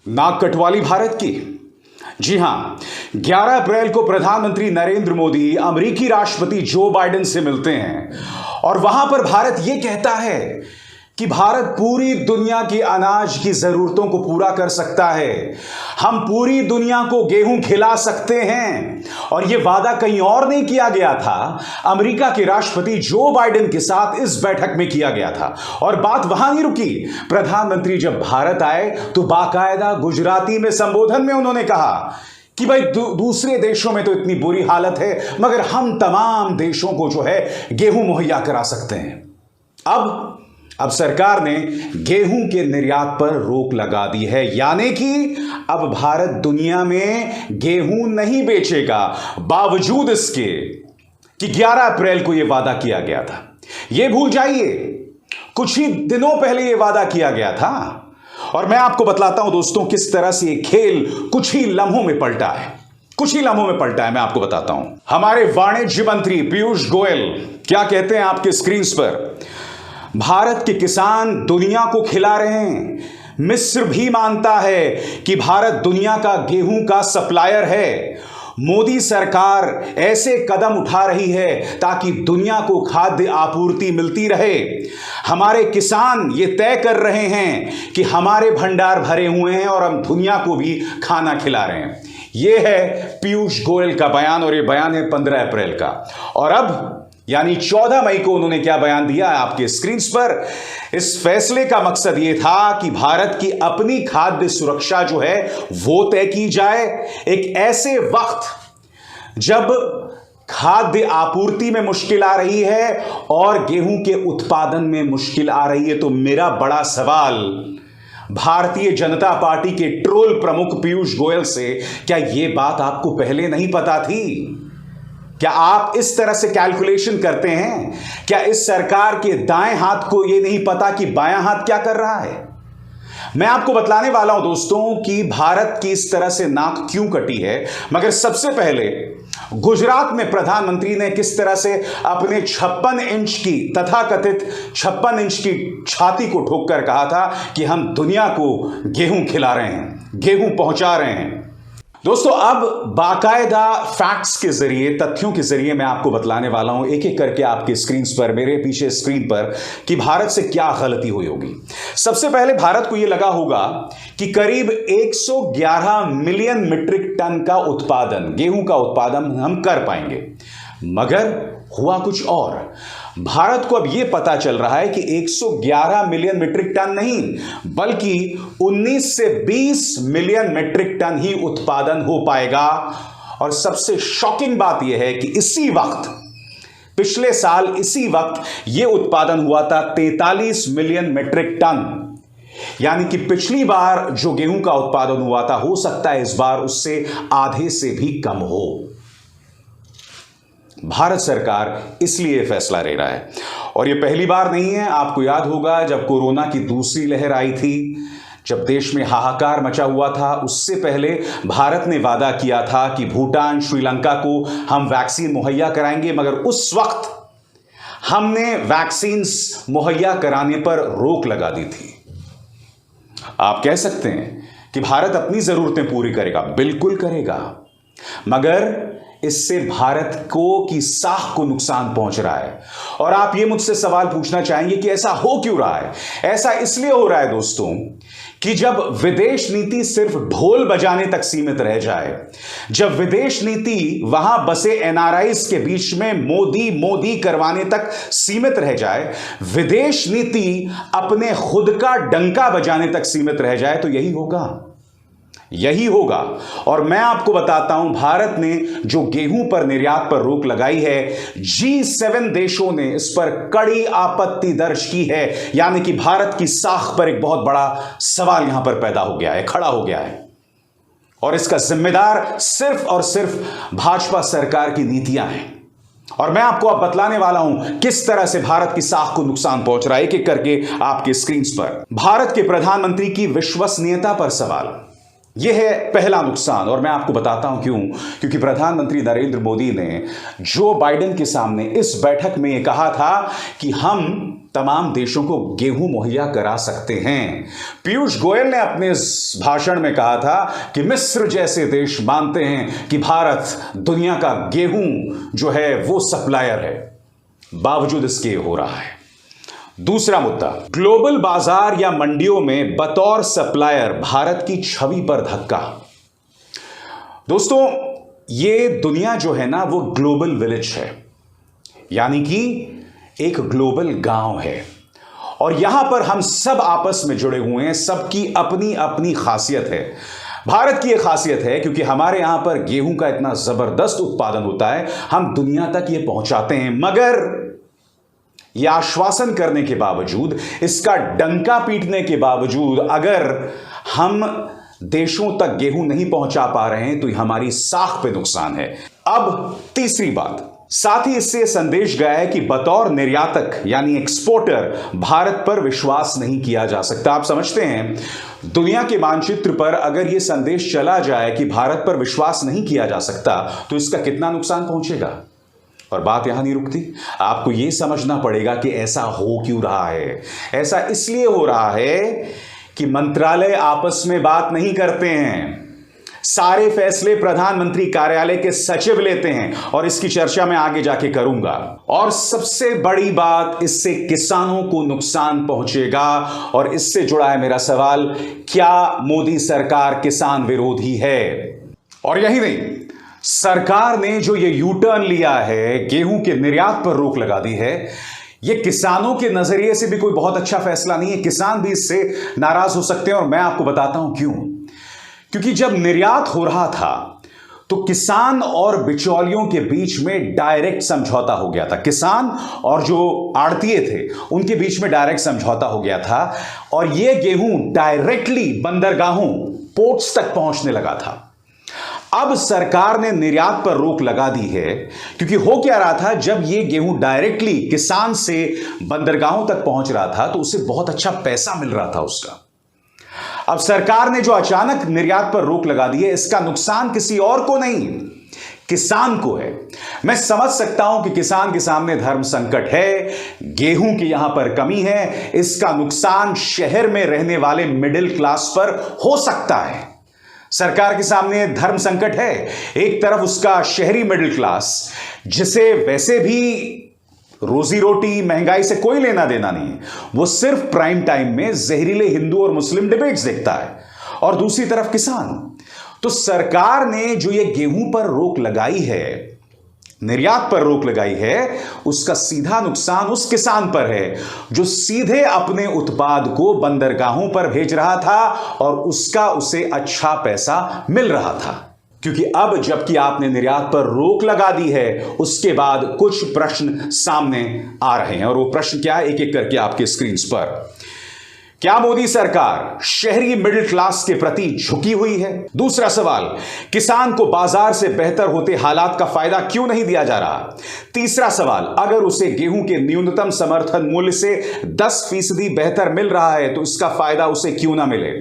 नाक कटवाली भारत की। जी हां, 11 अप्रैल को प्रधानमंत्री नरेंद्र मोदी अमेरिकी राष्ट्रपति जो बाइडेन से मिलते हैं और वहां पर भारत यह कहता है कि भारत पूरी दुनिया की अनाज की जरूरतों को पूरा कर सकता है, हम पूरी दुनिया को गेहूं खिला सकते हैं। और यह वादा कहीं और नहीं किया गया था, अमेरिका के राष्ट्रपति जो बाइडेन के साथ इस बैठक में किया गया था। और बात वहां नहीं रुकी, प्रधानमंत्री जब भारत आए तो बाकायदा गुजराती में संबोधन में उन्होंने कहा कि भाई दूसरे देशों में तो इतनी बुरी हालत है, मगर हम तमाम देशों को जो है गेहूं मुहैया करा सकते हैं। अब सरकार ने गेहूं के निर्यात पर रोक लगा दी है, यानी कि अब भारत दुनिया में गेहूं नहीं बेचेगा, बावजूद इसके कि 11 अप्रैल को यह वादा किया गया था। यह भूल जाइए, कुछ ही दिनों पहले यह वादा किया गया था। और मैं आपको बतलाता हूं दोस्तों, किस तरह से यह खेल कुछ ही लम्हों में पलटा है। मैं आपको बताता हूं। हमारे वाणिज्य मंत्री पीयूष गोयल क्या कहते हैं आपके स्क्रीन पर। भारत के किसान दुनिया को खिला रहे हैं। मिस्र भी मानता है कि भारत दुनिया का गेहूं का सप्लायर है। मोदी सरकार ऐसे कदम उठा रही है ताकि दुनिया को खाद्य आपूर्ति मिलती रहे। हमारे किसान ये तय कर रहे हैं कि हमारे भंडार भरे हुए हैं और हम दुनिया को भी खाना खिला रहे हैं। यह है पीयूष गोयल का बयान, और यह बयान है 15 अप्रैल का। और अब यानी 14 मई को उन्होंने क्या बयान दिया आपके स्क्रीन पर। इस फैसले का मकसद यह था कि भारत की अपनी खाद्य सुरक्षा जो है वो तय की जाए, एक ऐसे वक्त जब खाद्य आपूर्ति में मुश्किल आ रही है और गेहूं के उत्पादन में मुश्किल आ रही है। तो मेरा बड़ा सवाल भारतीय जनता पार्टी के ट्रोल प्रमुख पीयूष गोयल से, क्या यह बात आपको पहले नहीं पता थी? क्या आप इस तरह से कैलकुलेशन करते हैं? क्या इस सरकार के दाएं हाथ को यह नहीं पता कि बायां हाथ क्या कर रहा है? मैं आपको बतलाने वाला हूं दोस्तों कि भारत की इस तरह से नाक क्यों कटी है। मगर सबसे पहले गुजरात में प्रधानमंत्री ने किस तरह से अपने 56 इंच की तथाकथित 56 इंच की छाती को ठोक कर कहा था कि हम दुनिया को गेहूं खिला रहे हैं, गेहूं पहुंचा रहे हैं। दोस्तों, अब बाकायदा फैक्ट्स के जरिए, तथ्यों के जरिए मैं आपको बतलाने वाला हूं एक एक करके आपके स्क्रीन पर, मेरे पीछे स्क्रीन पर, कि भारत से क्या गलती हुई होगी। सबसे पहले भारत को यह लगा होगा कि करीब 111 मिलियन मीट्रिक टन का उत्पादन, गेहूं का उत्पादन हम कर पाएंगे। मगर हुआ कुछ और। भारत को अब यह पता चल रहा है कि 111 मिलियन मीट्रिक टन नहीं, बल्कि 19 से 20 मिलियन मीट्रिक टन ही उत्पादन हो पाएगा। और सबसे शॉकिंग बात यह है कि इसी वक्त, पिछले साल इसी वक्त यह उत्पादन हुआ था 43 मिलियन मीट्रिक टन। यानी कि पिछली बार जो गेहूं का उत्पादन हुआ था, हो सकता है इस बार उससे आधे से भी कम हो। भारत सरकार इसलिए फैसला ले रहा है। और यह पहली बार नहीं है। आपको याद होगा जब कोरोना की दूसरी लहर आई थी, जब देश में हाहाकार मचा हुआ था, उससे पहले भारत ने वादा किया था कि भूटान, श्रीलंका को हम वैक्सीन मुहैया कराएंगे। मगर उस वक्त हमने वैक्सीन मुहैया कराने पर रोक लगा दी थी। आप कह सकते हैं कि भारत अपनी जरूरतें पूरी करेगा, बिल्कुल करेगा, मगर इससे भारत को की साख को नुकसान पहुंच रहा है। और आप ये मुझसे सवाल पूछना चाहेंगे कि ऐसा हो क्यों रहा है? ऐसा इसलिए हो रहा है दोस्तों कि जब विदेश नीति सिर्फ ढोल बजाने तक सीमित रह जाए, जब विदेश नीति वहां बसे एनआरआईज के बीच में मोदी मोदी करवाने तक सीमित रह जाए, विदेश नीति अपने खुद का डंका बजाने तक सीमित रह जाए, तो यही होगा। और मैं आपको बताता हूं, भारत ने जो गेहूं पर निर्यात पर रोक लगाई है, G7 देशों ने इस पर कड़ी आपत्ति दर्ज की है। यानी कि भारत की साख पर एक बहुत बड़ा सवाल यहां पर पैदा हो गया है, खड़ा हो गया है। और इसका जिम्मेदार सिर्फ और सिर्फ भाजपा सरकार की नीतियां हैं। और मैं आपको अब बतलाने वाला हूं किस तरह से भारत की साख को नुकसान पहुंच रहा है, एक एक करके आपके स्क्रीन पर। भारत के प्रधानमंत्री की विश्वसनीयता पर सवाल, यह है पहला नुकसान। और मैं आपको बताता हूं क्यों। क्योंकि प्रधानमंत्री नरेंद्र मोदी ने जो बाइडेन के सामने इस बैठक में यह कहा था कि हम तमाम देशों को गेहूं मुहैया करा सकते हैं। पीयूष गोयल ने अपने इस भाषण में कहा था कि मिस्र जैसे देश मानते हैं कि भारत दुनिया का गेहूं जो है वो सप्लायर है, बावजूद इसके हो रहा है। दूसरा मुद्दा, ग्लोबल बाजार या मंडियों में बतौर सप्लायर भारत की छवि पर धक्का। दोस्तों, ये दुनिया जो है ना वो ग्लोबल विलेज है, यानी कि एक ग्लोबल गांव है और यहां पर हम सब आपस में जुड़े हुए हैं, सबकी अपनी अपनी खासियत है। भारत की यह खासियत है क्योंकि हमारे यहां पर गेहूं का इतना जबरदस्त उत्पादन होता है, हम दुनिया तक ये पहुंचाते हैं, मगर यह आश्वासन करने के बावजूद, इसका डंका पीटने के बावजूद अगर हम देशों तक गेहूं नहीं पहुंचा पा रहे हैं तो हमारी साख पे नुकसान है। अब तीसरी बात, साथ ही इससे संदेश गया है कि बतौर निर्यातक यानी एक्सपोर्टर भारत पर विश्वास नहीं किया जा सकता। आप समझते हैं, दुनिया के मानचित्र पर अगर यह संदेश चला जाए कि भारत पर विश्वास नहीं किया जा सकता तो इसका कितना नुकसान पहुंचेगा। और बात यहां नहीं रुकती, आपको यह समझना पड़ेगा कि ऐसा हो क्यों रहा है। ऐसा इसलिए हो रहा है कि मंत्रालय आपस में बात नहीं करते हैं, सारे फैसले प्रधानमंत्री कार्यालय के सचिव लेते हैं और इसकी चर्चा मैं आगे जाके करूंगा। और सबसे बड़ी बात, इससे किसानों को नुकसान पहुंचेगा। और इससे जुड़ा है मेरा सवाल, क्या मोदी सरकार किसान विरोधी है? और यही नहीं, सरकार ने जो ये यू टर्न लिया है, गेहूं के निर्यात पर रोक लगा दी है, ये किसानों के नजरिए से भी कोई बहुत अच्छा फैसला नहीं है। किसान भी इससे नाराज हो सकते हैं और मैं आपको बताता हूं क्यों। क्योंकि जब निर्यात हो रहा था तो किसान और बिचौलियों के बीच में डायरेक्ट समझौता हो गया था। किसान और जो आड़तिये थे उनके बीच में डायरेक्ट समझौता हो गया था और यह गेहूं डायरेक्टली बंदरगाहों, पोर्ट्स तक पहुंचने लगा था। अब सरकार ने निर्यात पर रोक लगा दी है क्योंकि हो क्या रहा था, जब यह गेहूं डायरेक्टली किसान से बंदरगाहों तक पहुंच रहा था तो उसे बहुत अच्छा पैसा मिल रहा था उसका। अब सरकार ने जो अचानक निर्यात पर रोक लगा दी है, इसका नुकसान किसी और को नहीं, किसान को है। मैं समझ सकता हूं कि किसान के सामने धर्म संकट है, गेहूं की यहां पर कमी है, इसका नुकसान शहर में रहने वाले मिडिल क्लास पर हो सकता है। सरकार के सामने धर्म संकट है, एक तरफ उसका शहरी मिडिल क्लास जिसे वैसे भी रोजी रोटी महंगाई से कोई लेना देना नहीं है, वो सिर्फ प्राइम टाइम में जहरीले हिंदू और मुस्लिम डिबेट्स देखता है, और दूसरी तरफ किसान। तो सरकार ने जो ये गेहूं पर रोक लगाई है, निर्यात पर रोक लगाई है, उसका सीधा नुकसान उस किसान पर है जो सीधे अपने उत्पाद को बंदरगाहों पर भेज रहा था और उसका उसे अच्छा पैसा मिल रहा था। क्योंकि अब जबकि आपने निर्यात पर रोक लगा दी है, उसके बाद कुछ प्रश्न सामने आ रहे हैं और वो प्रश्न क्या है, एक एक करके आपके स्क्रीन पर। क्या मोदी सरकार शहरी मिडिल क्लास के प्रति झुकी हुई है? दूसरा सवाल, किसान को बाजार से बेहतर होते हालात का फायदा क्यों नहीं दिया जा रहा? तीसरा सवाल, अगर उसे गेहूं के न्यूनतम समर्थन मूल्य से 10% बेहतर मिल रहा है तो इसका फायदा उसे क्यों ना मिले?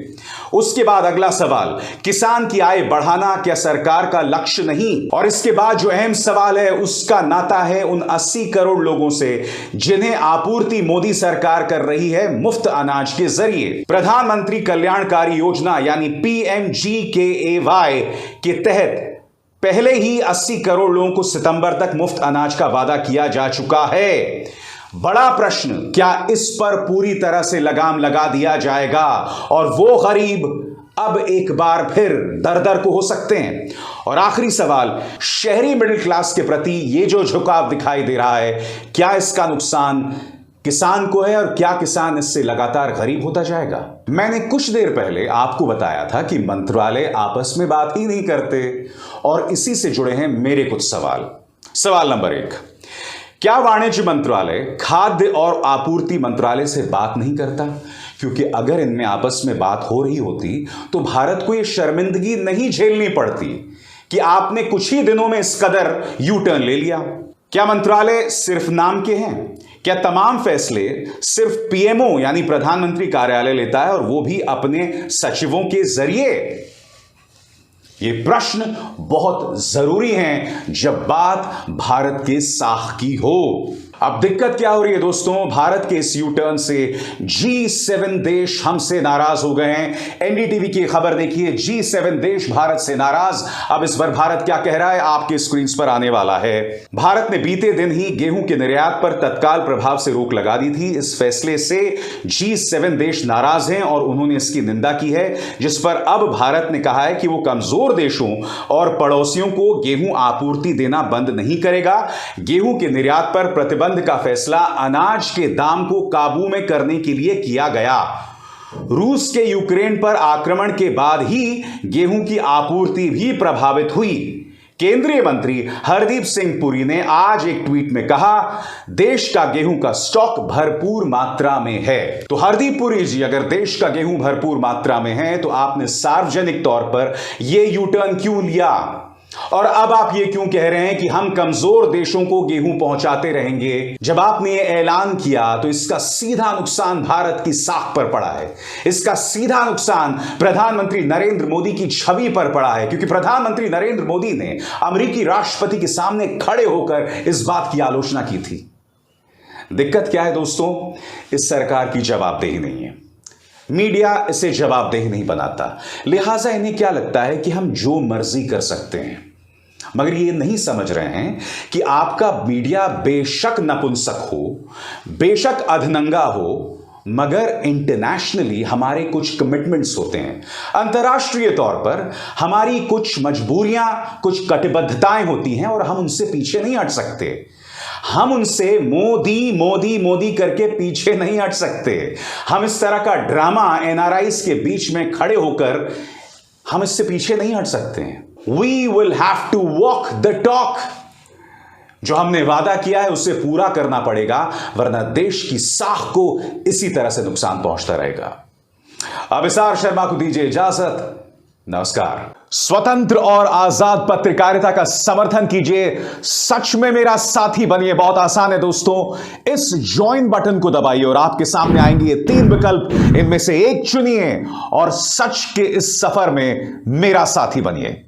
उसके बाद अगला सवाल, किसान की आय बढ़ाना क्या सरकार का लक्ष्य नहीं? और इसके बाद जो अहम सवाल है उसका नाता है उन 80 करोड़ लोगों से जिन्हें आपूर्ति मोदी सरकार कर रही है मुफ्त अनाज के जरिए। प्रधानमंत्री कल्याणकारी योजना यानी PMGKAY के तहत पहले ही 80 करोड़ लोगों को सितंबर तक मुफ्त अनाज का वादा किया जा चुका है। बड़ा प्रश्न, क्या इस पर पूरी तरह से लगाम लगा दिया जाएगा और वो गरीब अब एक बार फिर दर-दर को हो सकते हैं? और आखिरी सवाल, शहरी मिडिल क्लास के प्रति ये जो झुकाव दिखाई दे रहा है, क्या इसका नुकसान किसान को है और क्या किसान इससे लगातार गरीब होता जाएगा? मैंने कुछ देर पहले आपको बताया था कि मंत्रालय आपस में बात ही नहीं करते और इसी से जुड़े हैं मेरे कुछ सवाल। सवाल नंबर 1, क्या वाणिज्य मंत्रालय खाद्य और आपूर्ति मंत्रालय से बात नहीं करता? क्योंकि अगर इनमें आपस में बात हो रही होती तो भारत को यह शर्मिंदगी नहीं झेलनी पड़ती कि आपने कुछ ही दिनों में इस कदर यू टर्न ले लिया। क्या मंत्रालय सिर्फ नाम के हैं? क्या तमाम फैसले सिर्फ पीएमओ यानी प्रधानमंत्री कार्यालय लेता है और वो भी अपने सचिवों के जरिए? ये प्रश्न बहुत जरूरी हैं जब बात भारत के साख की हो। अब दिक्कत क्या हो रही है दोस्तों, भारत के इस यू टर्न से G7 देश हमसे नाराज हो गए हैं। एनडीटीवी की खबर देखिए, G7 देश भारत से नाराज। अब इस बार भारत क्या कह रहा है, आपके स्क्रीन पर आने वाला है। भारत ने बीते दिन ही गेहूं के निर्यात पर तत्काल प्रभाव से रोक लगा दी थी। इस फैसले से G7 देश नाराज हैं और उन्होंने इसकी निंदा की है, जिस पर अब भारत ने कहा है कि वो कमजोर देशों और पड़ोसियों को गेहूं आपूर्ति देना बंद नहीं करेगा। गेहूं के निर्यात पर प्रतिबंध का फैसला अनाज के दाम को काबू में करने के लिए किया गया। रूस के यूक्रेन पर आक्रमण के बाद ही गेहूं की आपूर्ति भी प्रभावित हुई। केंद्रीय मंत्री हरदीप सिंह पुरी ने आज एक ट्वीट में कहा, देश का गेहूं का स्टॉक भरपूर मात्रा में है। तो हरदीप पुरी जी, अगर देश का गेहूं भरपूर मात्रा में है तो आपने सार्वजनिक तौर पर यह यू टर्न क्यों लिया, और अब आप ये क्यों कह रहे हैं कि हम कमजोर देशों को गेहूं पहुंचाते रहेंगे? जब आपने ये ऐलान किया तो इसका सीधा नुकसान भारत की साख पर पड़ा है। इसका सीधा नुकसान प्रधानमंत्री नरेंद्र मोदी की छवि पर पड़ा है, क्योंकि प्रधानमंत्री नरेंद्र मोदी ने अमेरिकी राष्ट्रपति के सामने खड़े होकर इस बात की आलोचना की थी। दिक्कत क्या है दोस्तों, इस सरकार की जवाबदेही नहीं है। मीडिया इसे जवाबदेही नहीं बनाता, लिहाजा इन्हें क्या लगता है कि हम जो मर्जी कर सकते हैं। मगर ये नहीं समझ रहे हैं कि आपका मीडिया बेशक नपुंसक हो, बेशक अधनंगा हो, मगर इंटरनेशनली हमारे कुछ कमिटमेंट्स होते हैं। अंतर्राष्ट्रीय तौर पर हमारी कुछ मजबूरियां, कुछ कटिबद्धताएं होती हैं और हम उनसे पीछे नहीं हट सकते। हम उनसे मोदी मोदी मोदी करके पीछे नहीं हट सकते। हम इस तरह का ड्रामा एनआरआईज के बीच में खड़े होकर हम इससे पीछे नहीं हट सकते। We will have to walk the talk. जो हमने वादा किया है उसे पूरा करना पड़ेगा, वरना देश की साख को इसी तरह से नुकसान पहुंचता रहेगा। अभिसार शर्मा को दीजिए इजाजत, नमस्कार। स्वतंत्र और आजाद पत्रकारिता का समर्थन कीजिए, सच में मेरा साथी बनिए। बहुत आसान है दोस्तों, इस ज्वाइन बटन को दबाइए और आपके सामने आएंगे ये 3 विकल्प, इनमें से एक चुनिए और सच के इस सफर में मेरा साथी बनिए।